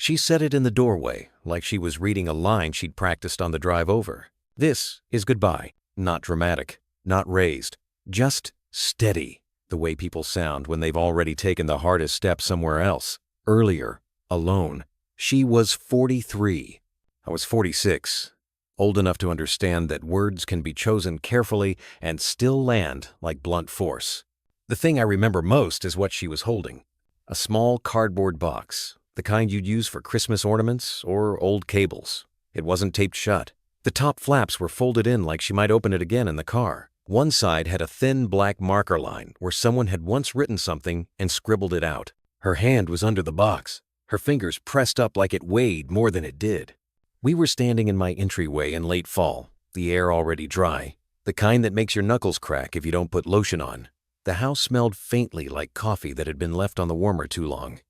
She said it in the doorway, like she was reading a line she'd practiced on the drive over. This is goodbye. Not dramatic, not raised, just steady, the way people sound when they've already taken the hardest step somewhere else. Earlier, alone. She was 43. I was 46, old enough to understand that words can be chosen carefully and still land like blunt force. The thing I remember most is what she was holding. A small cardboard box, the kind you'd use for Christmas ornaments or old cables. It wasn't taped shut. The top flaps were folded in like she might open it again in the car. One side had a thin black marker line where someone had once written something and scribbled it out. Her hand was under the box, her fingers pressed up like it weighed more than it did. We were standing in my entryway in late fall, the air already dry, the kind that makes your knuckles crack if you don't put lotion on. The house smelled faintly like coffee that had been left on the warmer too long.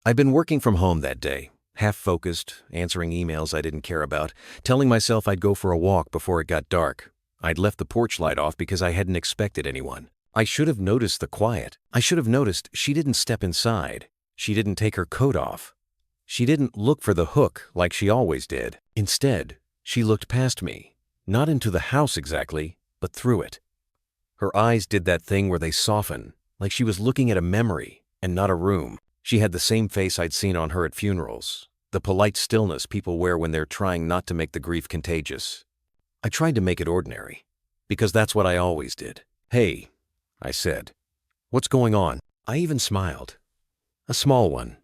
I'd been working from home that day, half-focused, answering emails I didn't care about, telling myself I'd go for a walk before it got dark. I'd left the porch light off because I hadn't expected anyone. I should have noticed the quiet. I should have noticed she didn't step inside. She didn't take her coat off. She didn't look for the hook like she always did. Instead, she looked past me, not into the house exactly, but through it. Her eyes did that thing where they soften, like she was looking at a memory and not a room. She had the same face I'd seen on her at funerals, the polite stillness people wear when they're trying not to make the grief contagious. I tried to make it ordinary, because that's what I always did. "Hey," I said. "What's going on?" I even smiled. A small one.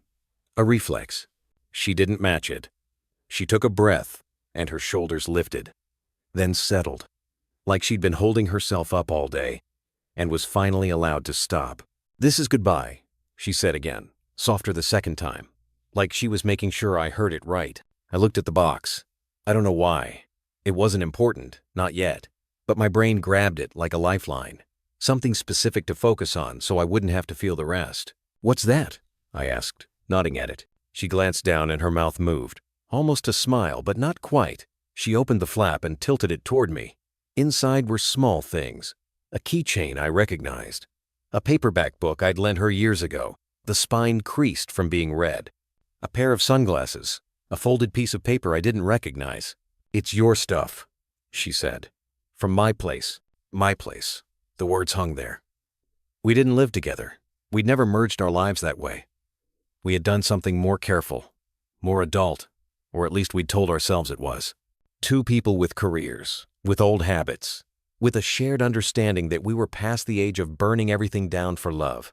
A reflex. She didn't match it. She took a breath, and her shoulders lifted, then settled, like she'd been holding herself up all day, and was finally allowed to stop. "This is goodbye," she said again, softer the second time, like she was making sure I heard it right. I looked at the box. I don't know why. It wasn't important, not yet, but my brain grabbed it like a lifeline, something specific to focus on so I wouldn't have to feel the rest. "What's that?" I asked, nodding at it. She glanced down and her mouth moved, almost a smile, but not quite. She opened the flap and tilted it toward me. Inside were small things. A keychain I recognized. A paperback book I'd lent her years ago, the spine creased from being read. A pair of sunglasses. A folded piece of paper I didn't recognize. "It's your stuff," she said. "From my place." My place. The words hung there. We didn't live together. We'd never merged our lives that way. We had done something more careful, more adult, or at least we'd told ourselves it was. Two people with careers, with old habits, with a shared understanding that we were past the age of burning everything down for love.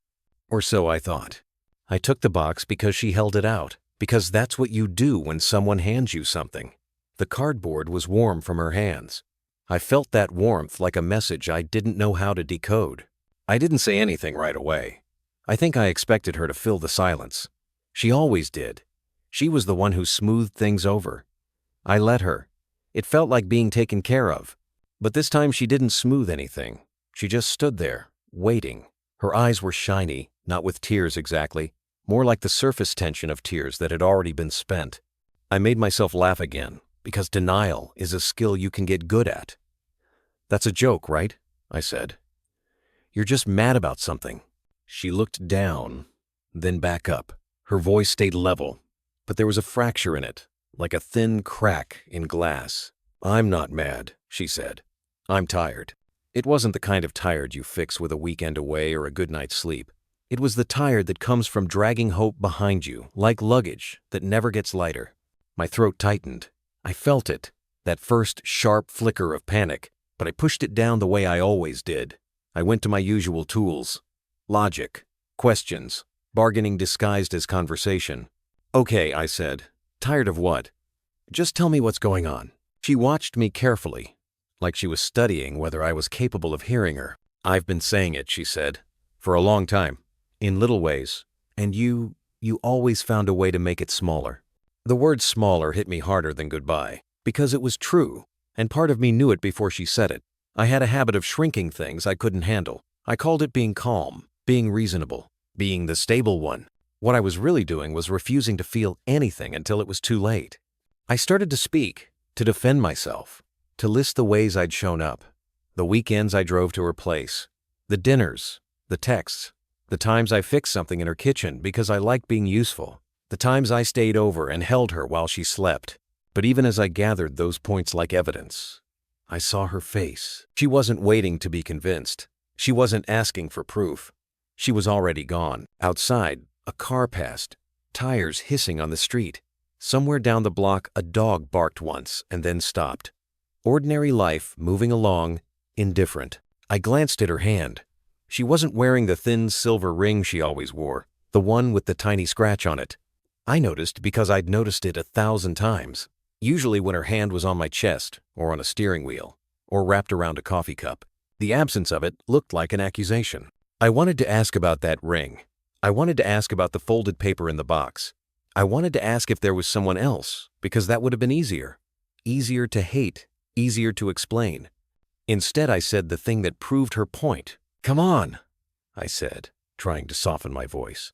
Or so I thought. I took the box because she held it out, because that's what you do when someone hands you something. The cardboard was warm from her hands. I felt that warmth like a message I didn't know how to decode. I didn't say anything right away. I think I expected her to fill the silence. She always did. She was the one who smoothed things over. I let her. It felt like being taken care of. But this time she didn't smooth anything. She just stood there, waiting. Her eyes were shiny, not with tears exactly, more like the surface tension of tears that had already been spent. I made myself laugh again, because denial is a skill you can get good at. "That's a joke, right?" I said. "You're just mad about something." She looked down, then back up. Her voice stayed level, but there was a fracture in it, like a thin crack in glass. "I'm not mad," she said. "I'm tired." It wasn't the kind of tired you fix with a weekend away or a good night's sleep. It was the tired that comes from dragging hope behind you, like luggage that never gets lighter. My throat tightened. I felt it, that first sharp flicker of panic, but I pushed it down the way I always did. I went to my usual tools. Logic, questions, bargaining disguised as conversation. "Okay," I said. "Tired of what? Just tell me what's going on." She watched me carefully, like she was studying whether I was capable of hearing her. "I've been saying it," she said, "for a long time, in little ways, and you always found a way to make it smaller." The word smaller hit me harder than goodbye, because it was true, and part of me knew it before she said it. I had a habit of shrinking things I couldn't handle. I called it being calm, being reasonable, being the stable one. What I was really doing was refusing to feel anything until it was too late. I started to speak, to defend myself, to list the ways I'd shown up, the weekends I drove to her place, the dinners, the texts, the times I fixed something in her kitchen because I liked being useful, The times I stayed over and held her while she slept. But even as I gathered those points like evidence, I saw her face. She wasn't waiting to be convinced. She wasn't asking for proof. She was already gone. Outside, a car passed, tires hissing on the street. Somewhere down the block, a dog barked once and then stopped. Ordinary life moving along, indifferent. I glanced at her hand. She wasn't wearing the thin silver ring she always wore, the one with the tiny scratch on it. I noticed because I'd noticed it 1,000 times. Usually when her hand was on my chest, or on a steering wheel, or wrapped around a coffee cup. The absence of it looked like an accusation. I wanted to ask about that ring. I wanted to ask about the folded paper in the box. I wanted to ask if there was someone else, because that would have been easier. Easier to hate, easier to explain. Instead, I said the thing that proved her point. "Come on," I said, trying to soften my voice.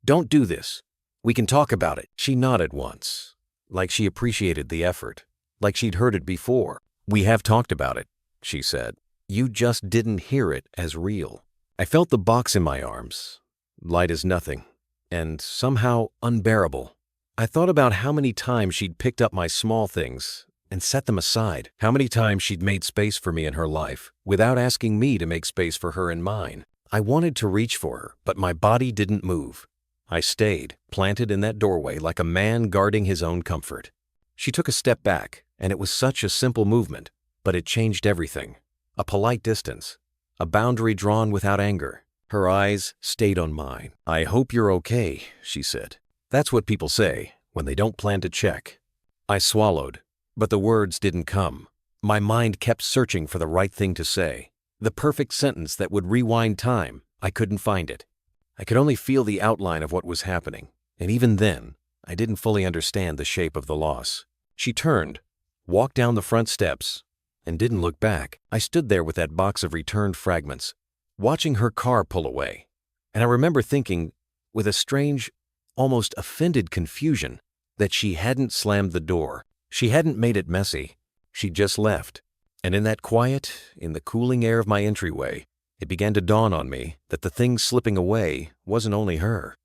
"Don't do this. We can talk about it." She nodded once, like she appreciated the effort, like she'd heard it before. "We have talked about it," she said. "You just didn't hear it as real." I felt the box in my arms, light as nothing, and somehow unbearable. I thought about how many times she'd picked up my small things and set them aside, how many times she'd made space for me in her life without asking me to make space for her in mine. I wanted to reach for her, but my body didn't move. I stayed, planted in that doorway like a man guarding his own comfort. She took a step back, and it was such a simple movement, but it changed everything. A polite distance, a boundary drawn without anger. Her eyes stayed on mine. "I hope you're okay," she said. That's what people say when they don't plan to check. I swallowed, but the words didn't come. My mind kept searching for the right thing to say, the perfect sentence that would rewind time. I couldn't find it. I could only feel the outline of what was happening, and even then, I didn't fully understand the shape of the loss. She turned, walked down the front steps, and didn't look back. I stood there with that box of returned fragments, watching her car pull away. And I remember thinking, with a strange, almost offended confusion, that she hadn't slammed the door. She hadn't made it messy. She'd just left. And in that quiet, in the cooling air of my entryway, it began to dawn on me that the thing slipping away wasn't only her.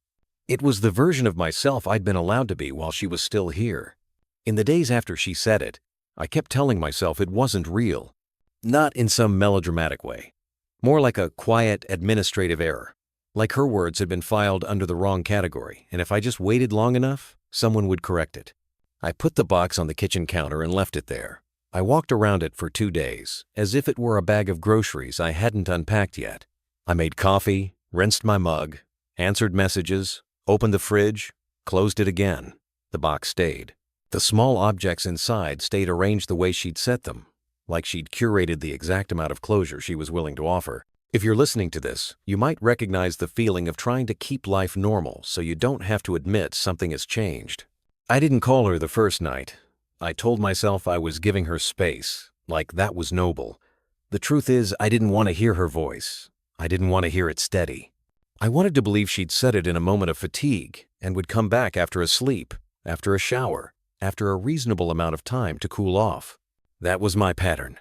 It was the version of myself I'd been allowed to be while she was still here. In the days after she said it, I kept telling myself it wasn't real. Not in some melodramatic way. More like a quiet administrative error. Like her words had been filed under the wrong category, and if I just waited long enough, someone would correct it. I put the box on the kitchen counter and left it there. I walked around it for 2 days, as if it were a bag of groceries I hadn't unpacked yet. I made coffee, rinsed my mug, answered messages, opened the fridge, closed it again. The box stayed. The small objects inside stayed arranged the way she'd set them, like she'd curated the exact amount of closure she was willing to offer. If you're listening to this, you might recognize the feeling of trying to keep life normal so you don't have to admit something has changed. I didn't call her the first night. I told myself I was giving her space, like that was noble. The truth is, I didn't want to hear her voice. I didn't want to hear it steady. I wanted to believe she'd said it in a moment of fatigue and would come back after a sleep, after a shower, after a reasonable amount of time to cool off. That was my pattern.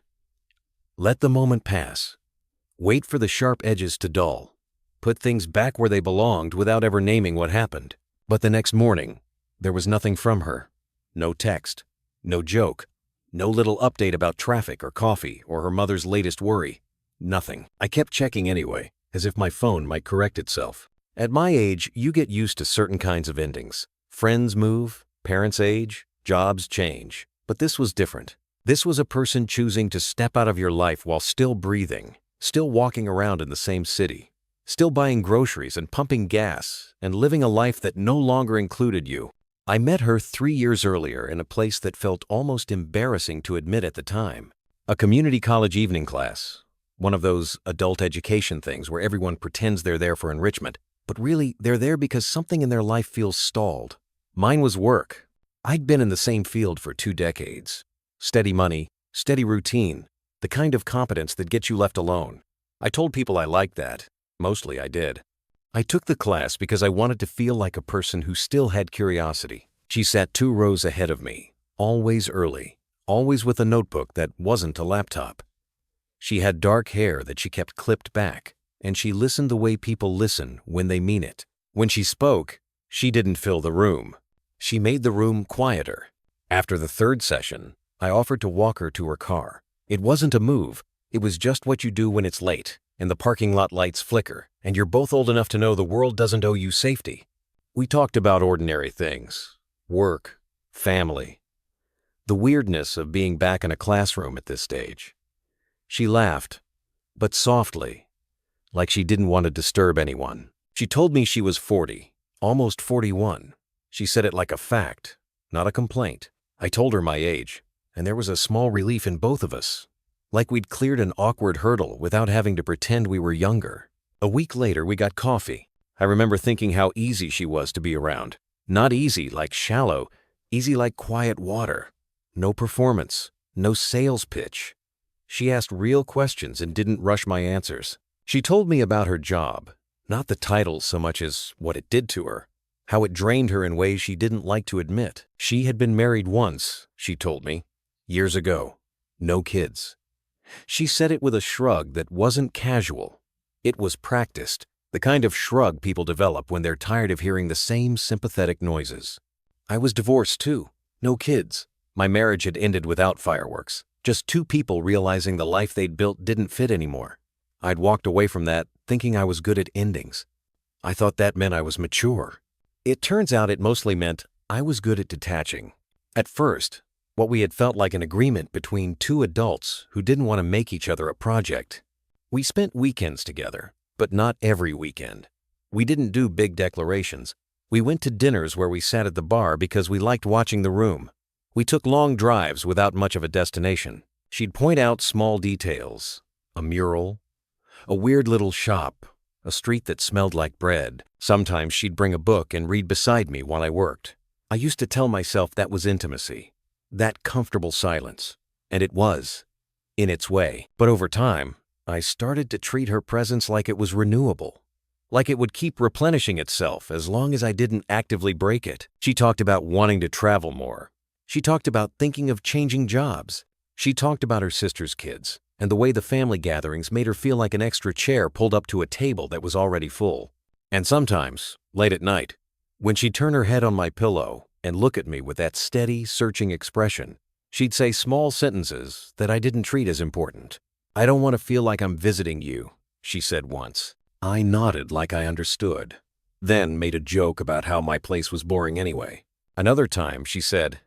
Let the moment pass. Wait for the sharp edges to dull. Put things back where they belonged without ever naming what happened. But the next morning, there was nothing from her. No text. No joke. No little update about traffic or coffee or her mother's latest worry. Nothing. I kept checking anyway, as if my phone might correct itself. At my age, you get used to certain kinds of endings. Friends move, parents age, jobs change. But this was different. This was a person choosing to step out of your life while still breathing, still walking around in the same city, still buying groceries and pumping gas and living a life that no longer included you. I met her 3 years earlier in a place that felt almost embarrassing to admit at the time. A community college evening class. One of those adult education things where everyone pretends they're there for enrichment, but really they're there because something in their life feels stalled. Mine was work. I'd been in the same field for 2 decades. Steady money, steady routine, the kind of competence that gets you left alone. I told people I liked that. Mostly I did. I took the class because I wanted to feel like a person who still had curiosity. She sat 2 rows ahead of me, always early, always with a notebook that wasn't a laptop. She had dark hair that she kept clipped back, and she listened the way people listen when they mean it. When she spoke, She didn't fill the room. She made the room quieter. After the third session, I offered to walk her to her car. It wasn't a move. It was just what you do when it's late, and the parking lot lights flicker, and you're both old enough to know the world doesn't owe you safety. We talked about ordinary things. Work. Family. The weirdness of being back in a classroom at this stage. She laughed, but softly, like she didn't want to disturb anyone. She told me she was 40, almost 41. She said it like a fact, not a complaint. I told her my age, and there was a small relief in both of us, like we'd cleared an awkward hurdle without having to pretend we were younger. A week later, we got coffee. I remember thinking how easy she was to be around. Not easy like shallow, easy like quiet water. No performance, no sales pitch. She asked real questions and didn't rush my answers. She told me about her job, not the title so much as what it did to her, how it drained her in ways she didn't like to admit. She had been married once, she told me, years ago. No kids. She said it with a shrug that wasn't casual. It was practiced, the kind of shrug people develop when they're tired of hearing the same sympathetic noises. I was divorced too. No kids. My marriage had ended without fireworks. Just two people realizing the life they'd built didn't fit anymore. I'd walked away from that thinking I was good at endings. I thought that meant I was mature. It turns out it mostly meant I was good at detaching. At first, what we had felt like an agreement between two adults who didn't want to make each other a project. We spent weekends together, but not every weekend. We didn't do big declarations. We went to dinners where we sat at the bar because we liked watching the room. We took long drives without much of a destination. She'd point out small details, a mural, a weird little shop, a street that smelled like bread. Sometimes she'd bring a book and read beside me while I worked. I used to tell myself that was intimacy, that comfortable silence, and it was, in its way. But over time, I started to treat her presence like it was renewable, like it would keep replenishing itself as long as I didn't actively break it. She talked about wanting to travel more. She talked about thinking of changing jobs. She talked about her sister's kids and the way the family gatherings made her feel like an extra chair pulled up to a table that was already full. And sometimes, late at night, when she'd turn her head on my pillow and look at me with that steady, searching expression, she'd say small sentences that I didn't treat as important. "I don't want to feel like I'm visiting you," she said once. I nodded like I understood, then made a joke about how my place was boring anyway. Another time, she said,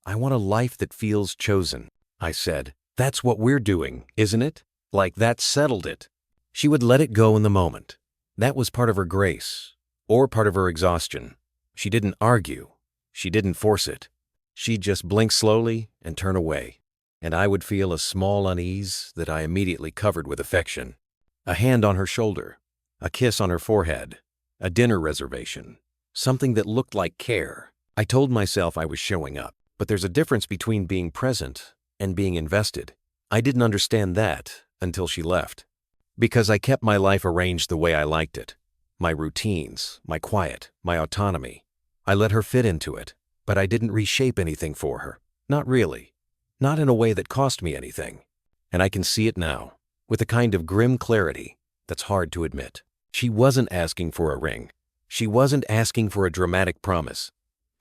"I want a life that feels chosen." I said, "That's what we're doing, isn't it?" Like that settled it. She would let it go in the moment. That was part of her grace, or part of her exhaustion. She didn't argue. She didn't force it. She'd just blink slowly and turn away, and I would feel a small unease that I immediately covered with affection. A hand on her shoulder, a kiss on her forehead, a dinner reservation, something that looked like care. I told myself I was showing up. But there's a difference between being present and being invested. I didn't understand that until she left. Because I kept my life arranged the way I liked it. My routines, my quiet, my autonomy. I let her fit into it, but I didn't reshape anything for her. Not really. Not in a way that cost me anything. And I can see it now, with a kind of grim clarity that's hard to admit. She wasn't asking for a ring. She wasn't asking for a dramatic promise.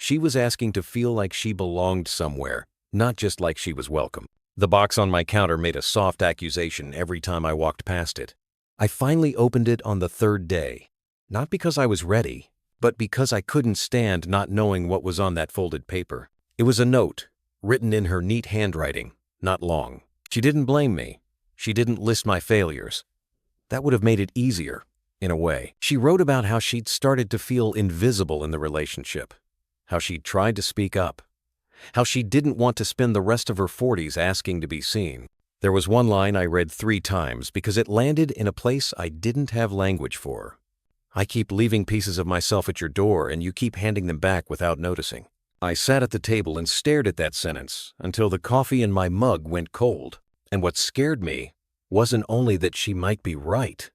She was asking to feel like she belonged somewhere, not just like she was welcome. The box on my counter made a soft accusation every time I walked past it. I finally opened it on the third day, not because I was ready, but because I couldn't stand not knowing what was on that folded paper. It was a note, written in her neat handwriting, not long. She didn't blame me. She didn't list my failures. That would have made it easier, in a way. She wrote about how she'd started to feel invisible in the relationship. How she'd tried to speak up, how she didn't want to spend the rest of her 40s asking to be seen. There was one line I read 3 times because it landed in a place I didn't have language for. "I keep leaving pieces of myself at your door and you keep handing them back without noticing." I sat at the table and stared at that sentence until the coffee in my mug went cold. And what scared me wasn't only that she might be right.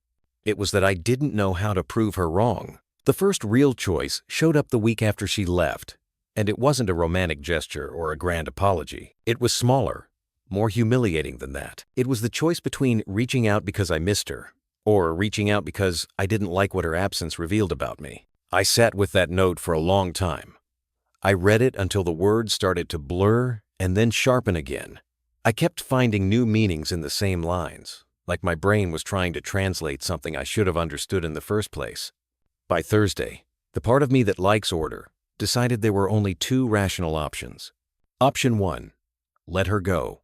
It was that I didn't know how to prove her wrong. The first real choice showed up the week after she left, and it wasn't a romantic gesture or a grand apology. It was smaller, more humiliating than that. It was the choice between reaching out because I missed her, or reaching out because I didn't like what her absence revealed about me. I sat with that note for a long time. I read it until the words started to blur and then sharpen again. I kept finding new meanings in the same lines, like my brain was trying to translate something I should have understood in the first place. By Thursday, the part of me that likes order decided there were only two rational options. Option 1, let her go.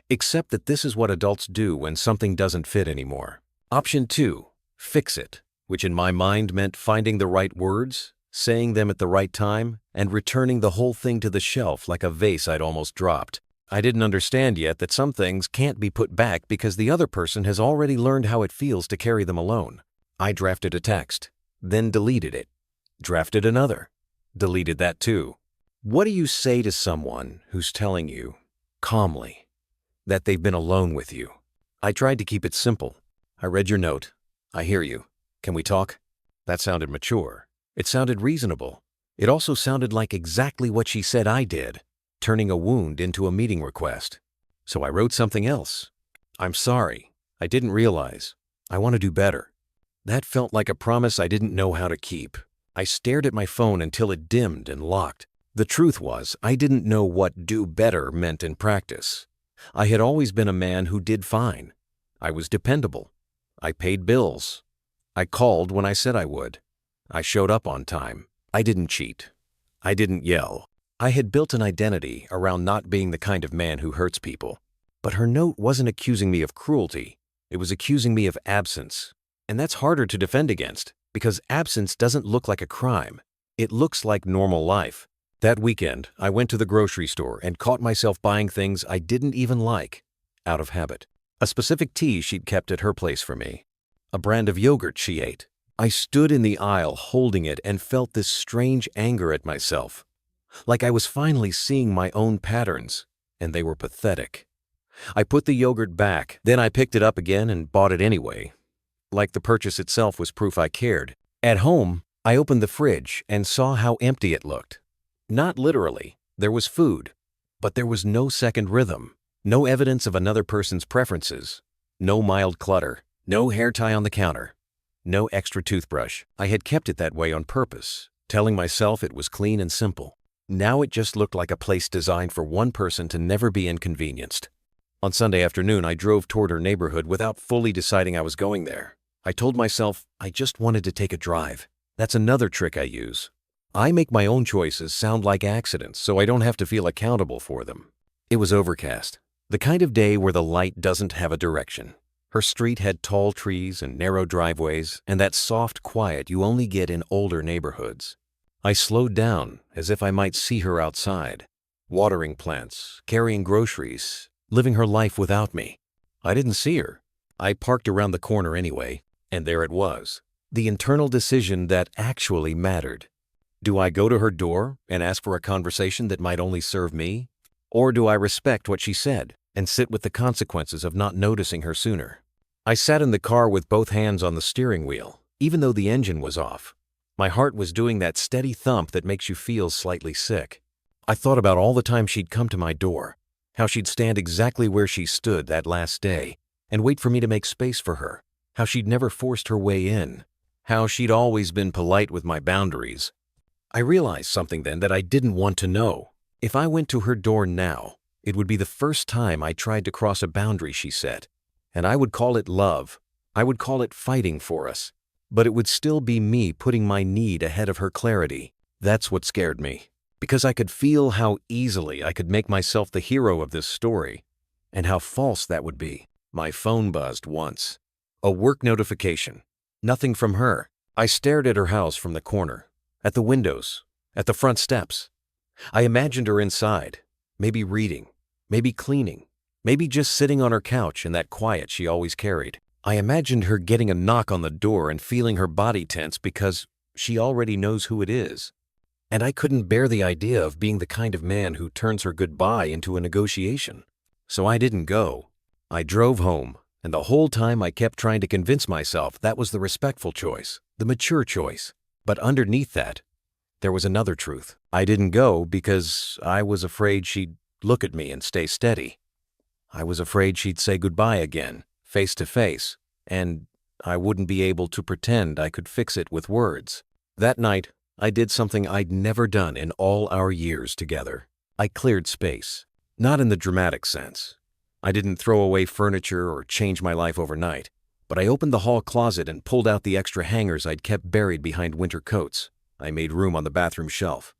Accept that this is what adults do when something doesn't fit anymore. Option 2, fix it, which in my mind meant finding the right words, saying them at the right time, and returning the whole thing to the shelf like a vase I'd almost dropped. I didn't understand yet that some things can't be put back because the other person has already learned how it feels to carry them alone. I drafted a text, then deleted it. Drafted another, deleted that too. What do you say to someone who's telling you, calmly, that they've been alone with you? I tried to keep it simple. I read your note. I hear you. Can we talk? That sounded mature. It sounded reasonable. It also sounded like exactly what she said I did, turning a wound into a meeting request. So I wrote something else. I'm sorry. I didn't realize. I want to do better. That felt like a promise I didn't know how to keep. I stared at my phone until it dimmed and locked. The truth was, I didn't know what do better meant in practice. I had always been a man who did fine. I was dependable. I paid bills. I called when I said I would. I showed up on time. I didn't cheat. I didn't yell. I had built an identity around not being the kind of man who hurts people. But her note wasn't accusing me of cruelty. It was accusing me of absence. And that's harder to defend against, because absence doesn't look like a crime. It looks like normal life. That weekend, I went to the grocery store and caught myself buying things I didn't even like, out of habit. A specific tea she'd kept at her place for me. A brand of yogurt she ate. I stood in the aisle holding it and felt this strange anger at myself. Like I was finally seeing my own patterns, and they were pathetic. I put the yogurt back, then I picked it up again and bought it anyway. Like the purchase itself was proof I cared. At home, I opened the fridge and saw how empty it looked. Not literally, there was food, but there was no second rhythm, no evidence of another person's preferences, no mild clutter, no hair tie on the counter, no extra toothbrush. I had kept it that way on purpose, telling myself it was clean and simple. Now it just looked like a place designed for one person to never be inconvenienced. On Sunday afternoon, I drove toward her neighborhood without fully deciding I was going there. I told myself I just wanted to take a drive. That's another trick I use. I make my own choices sound like accidents so I don't have to feel accountable for them. It was overcast, the kind of day where the light doesn't have a direction. Her street had tall trees and narrow driveways and that soft quiet you only get in older neighborhoods. I slowed down as if I might see her outside, watering plants, carrying groceries, living her life without me. I didn't see her. I parked around the corner anyway, and there it was, the internal decision that actually mattered. Do I go to her door and ask for a conversation that might only serve me? Or do I respect what she said and sit with the consequences of not noticing her sooner? I sat in the car with both hands on the steering wheel, even though the engine was off. My heart was doing that steady thump that makes you feel slightly sick. I thought about all the time she'd come to my door, how she'd stand exactly where she stood that last day and wait for me to make space for her, how she'd never forced her way in, how she'd always been polite with my boundaries. I realized something then that I didn't want to know. If I went to her door now, it would be the first time I tried to cross a boundary she set. And I would call it love. I would call it fighting for us. But it would still be me putting my need ahead of her clarity. That's what scared me. Because I could feel how easily I could make myself the hero of this story. And how false that would be. My phone buzzed once. A work notification. Nothing from her. I stared at her house from the corner. At the windows, at the front steps. I imagined her inside, maybe reading, maybe cleaning, maybe just sitting on her couch in that quiet she always carried. I imagined her getting a knock on the door and feeling her body tense because she already knows who it is. And I couldn't bear the idea of being the kind of man who turns her goodbye into a negotiation. So I didn't go. I drove home, and the whole time I kept trying to convince myself that was the respectful choice, the mature choice. But underneath that, there was another truth. I didn't go because I was afraid she'd look at me and stay steady. I was afraid she'd say goodbye again, face to face, and I wouldn't be able to pretend I could fix it with words. That night, I did something I'd never done in all our years together. I cleared space. Not in the dramatic sense. I didn't throw away furniture or change my life overnight, but I opened the hall closet and pulled out the extra hangers I'd kept buried behind winter coats. I made room on the bathroom shelf.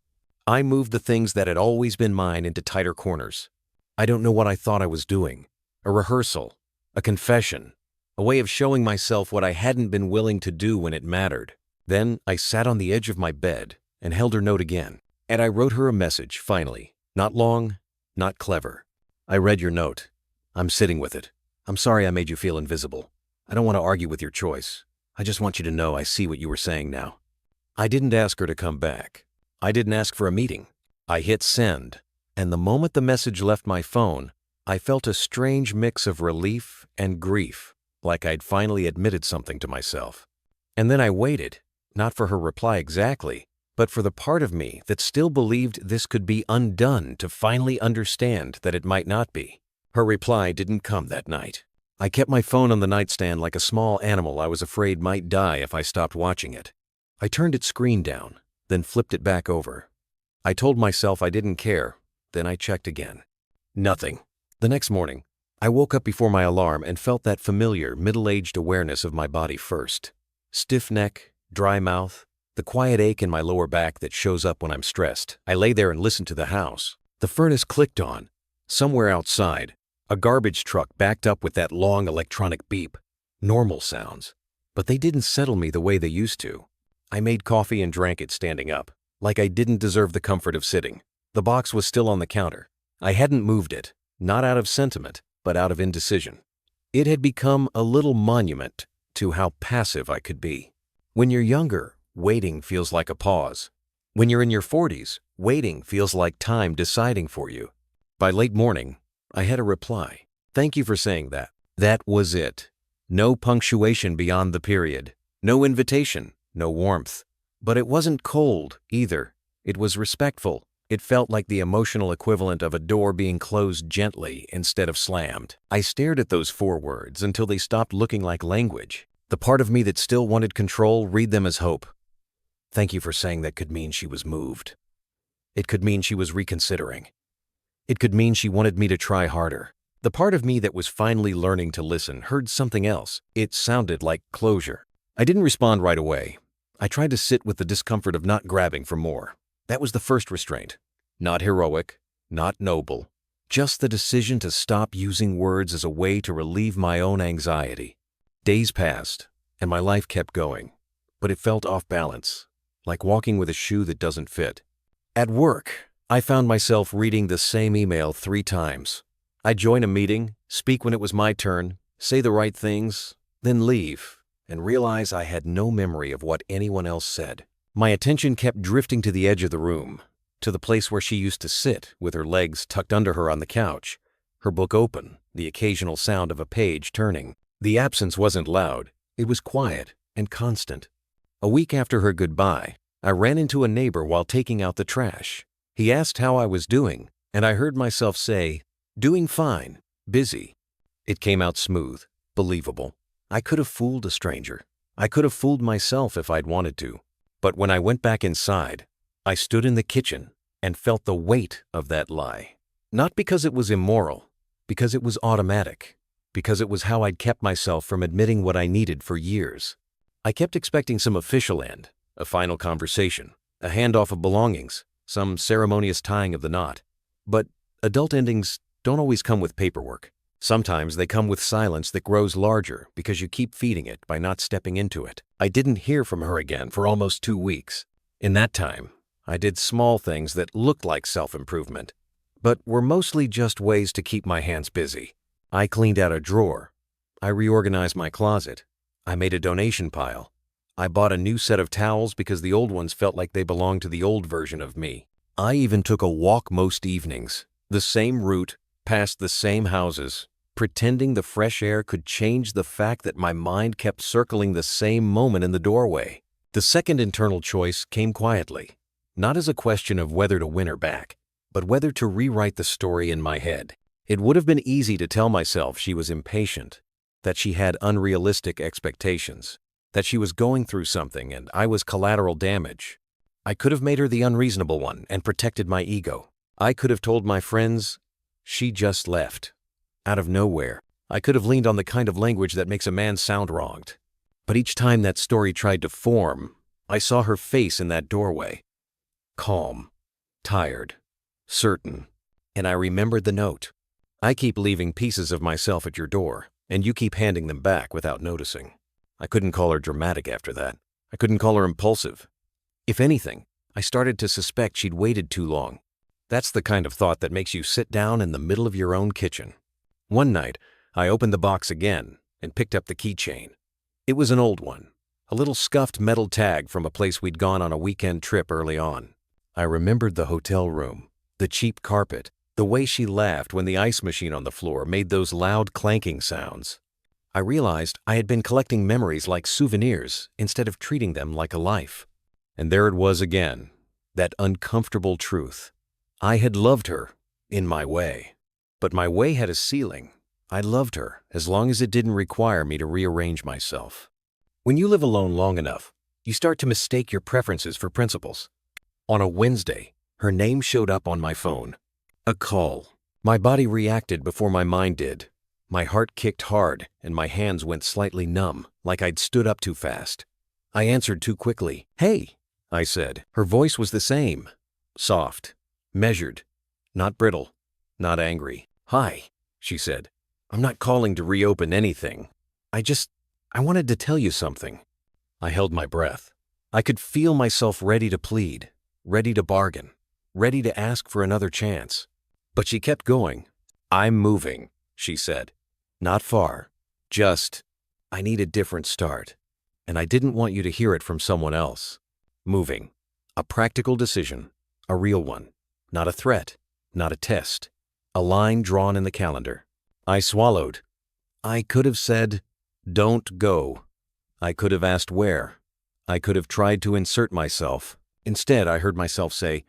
I moved the things that had always been mine into tighter corners. I don't know what I thought I was doing. A rehearsal, a confession, a way of showing myself what I hadn't been willing to do when it mattered. Then I sat on the edge of my bed and held her note again, and I wrote her a message, finally. Not long, not clever. I read your note. I'm sitting with it. I'm sorry I made you feel invisible. I don't want to argue with your choice. I just want you to know I see what you were saying now. I didn't ask her to come back. I didn't ask for a meeting. I hit send, and the moment the message left my phone, I felt a strange mix of relief and grief, like I'd finally admitted something to myself. And then I waited, not for her reply exactly, but for the part of me that still believed this could be undone to finally understand that it might not be. Her reply didn't come that night. I kept my phone on the nightstand like a small animal I was afraid might die if I stopped watching it. I turned its screen down, then flipped it back over. I told myself I didn't care, then I checked again. Nothing. The next morning, I woke up before my alarm and felt that familiar middle-aged awareness of my body first. Stiff neck, dry mouth, the quiet ache in my lower back that shows up when I'm stressed. I lay there and listened to the house. The furnace clicked on. Somewhere outside, a garbage truck backed up with that long electronic beep. Normal sounds. But they didn't settle me the way they used to. I made coffee and drank it standing up, like I didn't deserve the comfort of sitting. The box was still on the counter. I hadn't moved it, not out of sentiment, but out of indecision. It had become a little monument to how passive I could be. When you're younger, waiting feels like a pause. When you're in your 40s, waiting feels like time deciding for you. By late morning, I had a reply. Thank you for saying that. That was it. No punctuation beyond the period. No invitation. No warmth. But it wasn't cold, either. It was respectful. It felt like the emotional equivalent of a door being closed gently instead of slammed. I stared at those 4 words until they stopped looking like language. The part of me that still wanted control read them as hope. Thank you for saying that could mean she was moved. It could mean she was reconsidering. It could mean she wanted me to try harder. The part of me that was finally learning to listen heard something else. It sounded like closure. I didn't respond right away. I tried to sit with the discomfort of not grabbing for more. That was the first restraint. Not heroic, not noble. Just the decision to stop using words as a way to relieve my own anxiety. Days passed, and my life kept going, but it felt off balance, like walking with a shoe that doesn't fit. At work, I found myself reading the same email 3 times. I'd join a meeting, speak when it was my turn, say the right things, then leave, and realize I had no memory of what anyone else said. My attention kept drifting to the edge of the room, to the place where she used to sit with her legs tucked under her on the couch, her book open, the occasional sound of a page turning. The absence wasn't loud, it was quiet and constant. A week after her goodbye, I ran into a neighbor while taking out the trash. He asked how I was doing, and I heard myself say, "Doing fine, busy." It came out smooth, believable. I could have fooled a stranger. I could have fooled myself if I'd wanted to. But when I went back inside, I stood in the kitchen and felt the weight of that lie. Not because it was immoral, because it was automatic, because it was how I'd kept myself from admitting what I needed for years. I kept expecting some official end, a final conversation, a handoff of belongings, some ceremonious tying of the knot. But adult endings don't always come with paperwork. Sometimes they come with silence that grows larger because you keep feeding it by not stepping into it. I didn't hear from her again for almost 2 weeks. In that time, I did small things that looked like self-improvement, but were mostly just ways to keep my hands busy. I cleaned out a drawer. I reorganized my closet. I made a donation pile. I bought a new set of towels because the old ones felt like they belonged to the old version of me. I even took a walk most evenings, the same route, past the same houses, pretending the fresh air could change the fact that my mind kept circling the same moment in the doorway. The second internal choice came quietly, not as a question of whether to win her back, but whether to rewrite the story in my head. It would have been easy to tell myself she was impatient, that she had unrealistic expectations. that she was going through something and I was collateral damage. I could have made her the unreasonable one and protected my ego. I could have told my friends, she just left. Out of nowhere. I could have leaned on the kind of language that makes a man sound wronged. But each time that story tried to form, I saw her face in that doorway. Calm, tired, certain. And I remembered the note. I keep leaving pieces of myself at your door, and you keep handing them back without noticing. I couldn't call her dramatic after that. I couldn't call her impulsive. If anything, I started to suspect she'd waited too long. That's the kind of thought that makes you sit down in the middle of your own kitchen. One night, I opened the box again and picked up the keychain. It was an old one, a little scuffed metal tag from a place we'd gone on a weekend trip early on. I remembered the hotel room, the cheap carpet, the way she laughed when the ice machine on the floor made those loud clanking sounds. I realized I had been collecting memories like souvenirs instead of treating them like a life. And there it was again, that uncomfortable truth. I had loved her, in my way. But my way had a ceiling. I loved her as long as it didn't require me to rearrange myself. When you live alone long enough, you start to mistake your preferences for principles. On a Wednesday, her name showed up on my phone. A call. My body reacted before my mind did. My heart kicked hard and my hands went slightly numb, like I'd stood up too fast. I answered too quickly. "Hey," I said. Her voice was the same. Soft, measured, not brittle, not angry. "Hi," she said. "I'm not calling to reopen anything. I wanted to tell you something." I held my breath. I could feel myself ready to plead, ready to bargain, ready to ask for another chance. But she kept going. "I'm moving," she said. "Not far. I need a different start. And I didn't want you to hear it from someone else. Moving. A practical decision. A real one. Not a threat. Not a test. A line drawn in the calendar." I swallowed. I could have said, "Don't go." I could have asked where. I could have tried to insert myself. Instead, I heard myself say,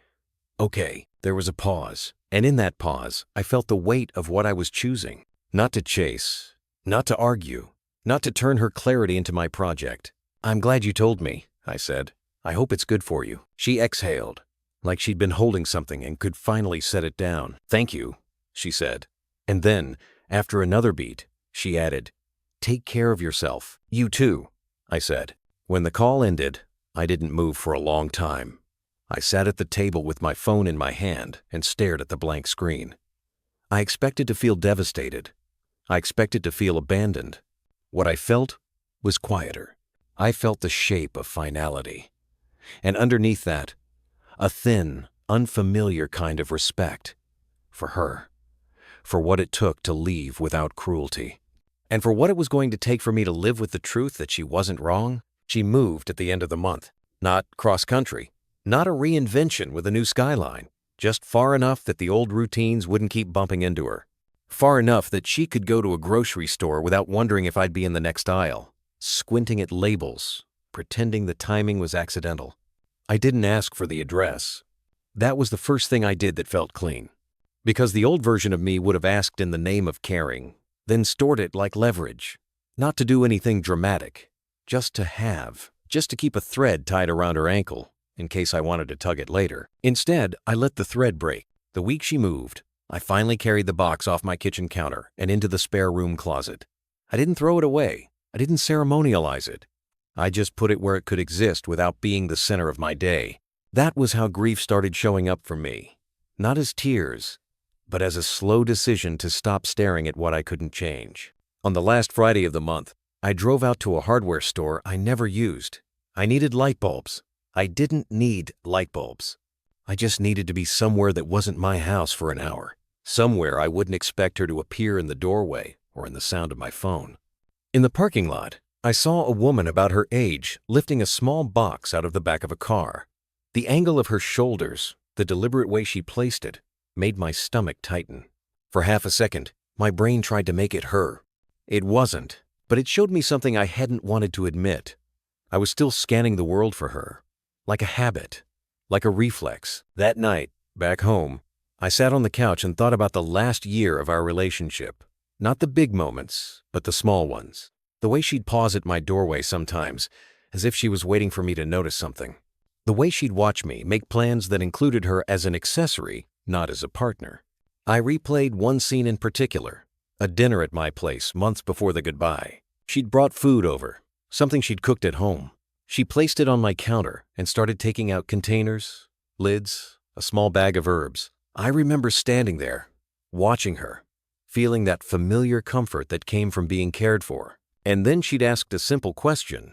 "Okay." There was a pause. And in that pause, I felt the weight of what I was choosing. Not to chase. Not to argue. Not to turn her clarity into my project. "I'm glad you told me," I said. "I hope it's good for you." She exhaled, like she'd been holding something and could finally set it down. "Thank you," she said. And then, after another beat, she added, "Take care of yourself." "You too," I said. When the call ended, I didn't move for a long time. I sat at the table with my phone in my hand and stared at the blank screen. I expected to feel devastated. I expected to feel abandoned. What I felt was quieter. I felt the shape of finality. And underneath that, a thin, unfamiliar kind of respect for her, for what it took to leave without cruelty, and for what it was going to take for me to live with the truth that she wasn't wrong. She moved at the end of the month. Not cross-country, not a reinvention with a new skyline, just far enough that the old routines wouldn't keep bumping into her. Far enough that she could go to a grocery store without wondering if I'd be in the next aisle, squinting at labels, pretending the timing was accidental. I didn't ask for the address. That was the first thing I did that felt clean. Because the old version of me would have asked in the name of caring, then stored it like leverage. Not to do anything dramatic, just to have, just to keep a thread tied around her ankle, in case I wanted to tug it later. Instead, I let the thread break. The week she moved, I finally carried the box off my kitchen counter and into the spare room closet. I didn't throw it away. I didn't ceremonialize it. I just put it where it could exist without being the center of my day. That was how grief started showing up for me. Not as tears, but as a slow decision to stop staring at what I couldn't change. On the last Friday of the month, I drove out to a hardware store I never used. I needed light bulbs. I didn't need light bulbs. I just needed to be somewhere that wasn't my house for an hour. Somewhere I wouldn't expect her to appear in the doorway or in the sound of my phone. In the parking lot, I saw a woman about her age lifting a small box out of the back of a car. The angle of her shoulders, the deliberate way she placed it, made my stomach tighten. For half a second, my brain tried to make it her. It wasn't, but it showed me something I hadn't wanted to admit. I was still scanning the world for her, like a habit, like a reflex. That night, back home, I sat on the couch and thought about the last year of our relationship. Not the big moments, but the small ones. The way she'd pause at my doorway sometimes, as if she was waiting for me to notice something. The way she'd watch me make plans that included her as an accessory, not as a partner. I replayed one scene in particular, a dinner at my place months before the goodbye. She'd brought food over, something she'd cooked at home. She placed it on my counter and started taking out containers, lids, a small bag of herbs. I remember standing there, watching her, feeling that familiar comfort that came from being cared for. And then she'd asked a simple question,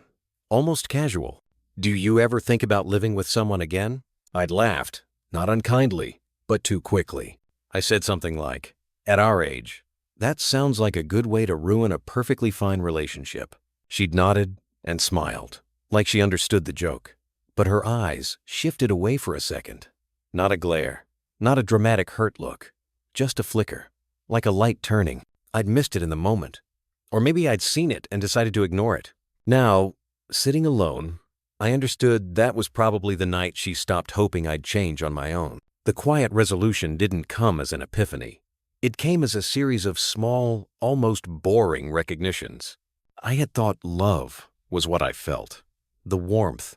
almost casual. "Do you ever think about living with someone again?" I'd laughed, not unkindly, but too quickly. I said something like, "At our age, that sounds like a good way to ruin a perfectly fine relationship." She'd nodded and smiled, like she understood the joke. But her eyes shifted away for a second. Not a glare, not a dramatic hurt look, just a flicker, like a light turning. I'd missed it in the moment. Or maybe I'd seen it and decided to ignore it. Now, sitting alone, I understood that was probably the night she stopped hoping I'd change on my own. The quiet resolution didn't come as an epiphany. It came as a series of small, almost boring recognitions. I had thought love was what I felt. The warmth,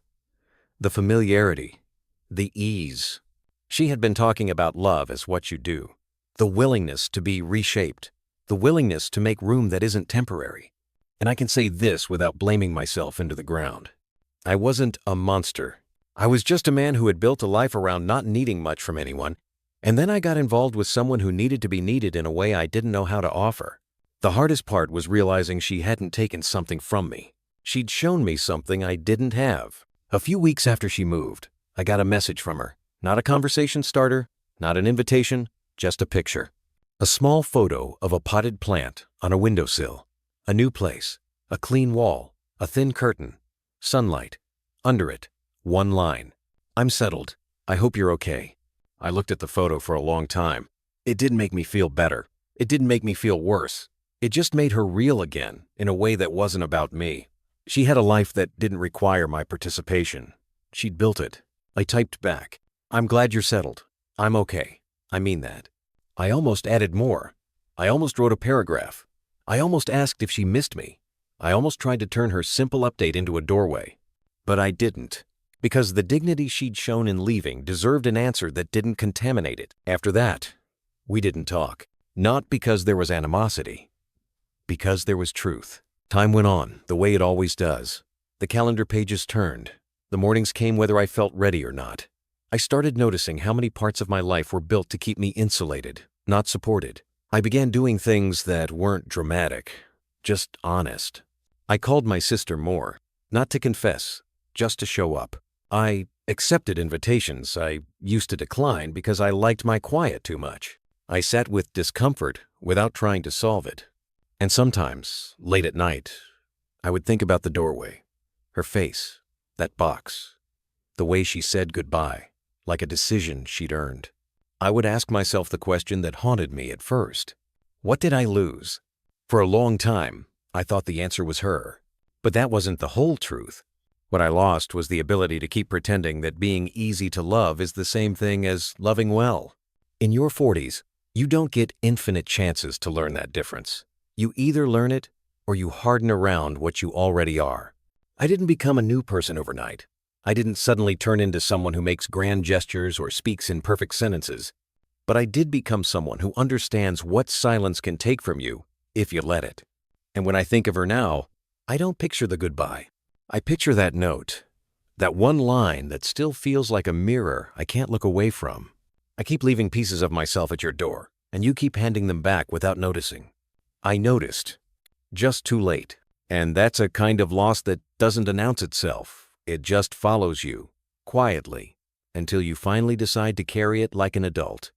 the familiarity, the ease. She had been talking about love as what you do. The willingness to be reshaped. The willingness to make room that isn't temporary. And I can say this without blaming myself into the ground. I wasn't a monster. I was just a man who had built a life around not needing much from anyone, and then I got involved with someone who needed to be needed in a way I didn't know how to offer. The hardest part was realizing she hadn't taken something from me. She'd shown me something I didn't have. A few weeks after she moved, I got a message from her. Not a conversation starter, not an invitation, just a picture. A small photo of a potted plant on a windowsill. A new place, a clean wall, a thin curtain, sunlight. Under it, one line. "I'm settled. I hope you're okay." I looked at the photo for a long time. It didn't make me feel better. It didn't make me feel worse. It just made her real again in a way that wasn't about me. She had a life that didn't require my participation. She'd built it. I typed back, "I'm glad you're settled. I'm okay. I mean that." I almost added more. I almost wrote a paragraph. I almost asked if she missed me. I almost tried to turn her simple update into a doorway. But I didn't, because the dignity she'd shown in leaving deserved an answer that didn't contaminate it. After that, we didn't talk. Not because there was animosity, because there was truth. Time went on, the way it always does. The calendar pages turned. The mornings came whether I felt ready or not. I started noticing how many parts of my life were built to keep me insulated, not supported. I began doing things that weren't dramatic, just honest. I called my sister more, not to confess, just to show up. I accepted invitations I used to decline because I liked my quiet too much. I sat with discomfort without trying to solve it. And sometimes, late at night, I would think about the doorway, her face, that box, the way she said goodbye, like a decision she'd earned. I would ask myself the question that haunted me at first. What did I lose? For a long time, I thought the answer was her. But that wasn't the whole truth. What I lost was the ability to keep pretending that being easy to love is the same thing as loving well. In your 40s, you don't get infinite chances to learn that difference. You either learn it or you harden around what you already are. I didn't become a new person overnight. I didn't suddenly turn into someone who makes grand gestures or speaks in perfect sentences. But I did become someone who understands what silence can take from you if you let it. And when I think of her now, I don't picture the goodbye. I picture that note, that one line that still feels like a mirror I can't look away from. I keep leaving pieces of myself at your door, and you keep handing them back without noticing. I noticed, just too late. And that's a kind of loss that doesn't announce itself. It just follows you, quietly, until you finally decide to carry it like an adult.